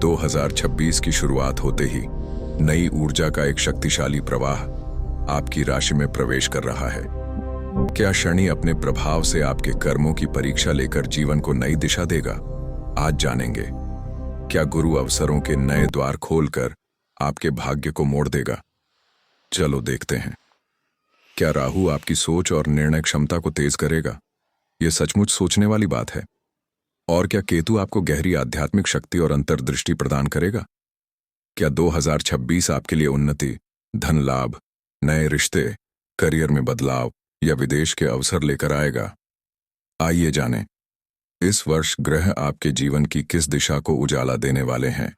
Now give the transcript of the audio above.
2026 की शुरुआत होते ही नई ऊर्जा का एक शक्तिशाली प्रवाह आपकी राशि में प्रवेश कर रहा है। क्या शनि अपने प्रभाव से आपके कर्मों की परीक्षा लेकर जीवन को नई दिशा देगा? आज जानेंगे। क्या गुरु अवसरों के नए द्वार खोलकर आपके भाग्य को मोड़ देगा? चलो देखते हैं। क्या राहु आपकी सोच और निर्णय क्षमता को तेज करेगा? यह सचमुच सोचने वाली बात है। और क्या केतु आपको गहरी आध्यात्मिक शक्ति और अंतर्दृष्टि प्रदान करेगा? क्या 2026 आपके लिए उन्नति, धन लाभ, नए रिश्ते, करियर में बदलाव या विदेश के अवसर लेकर आएगा? आइए जानें। इस वर्ष ग्रह आपके जीवन की किस दिशा को उजाला देने वाले हैं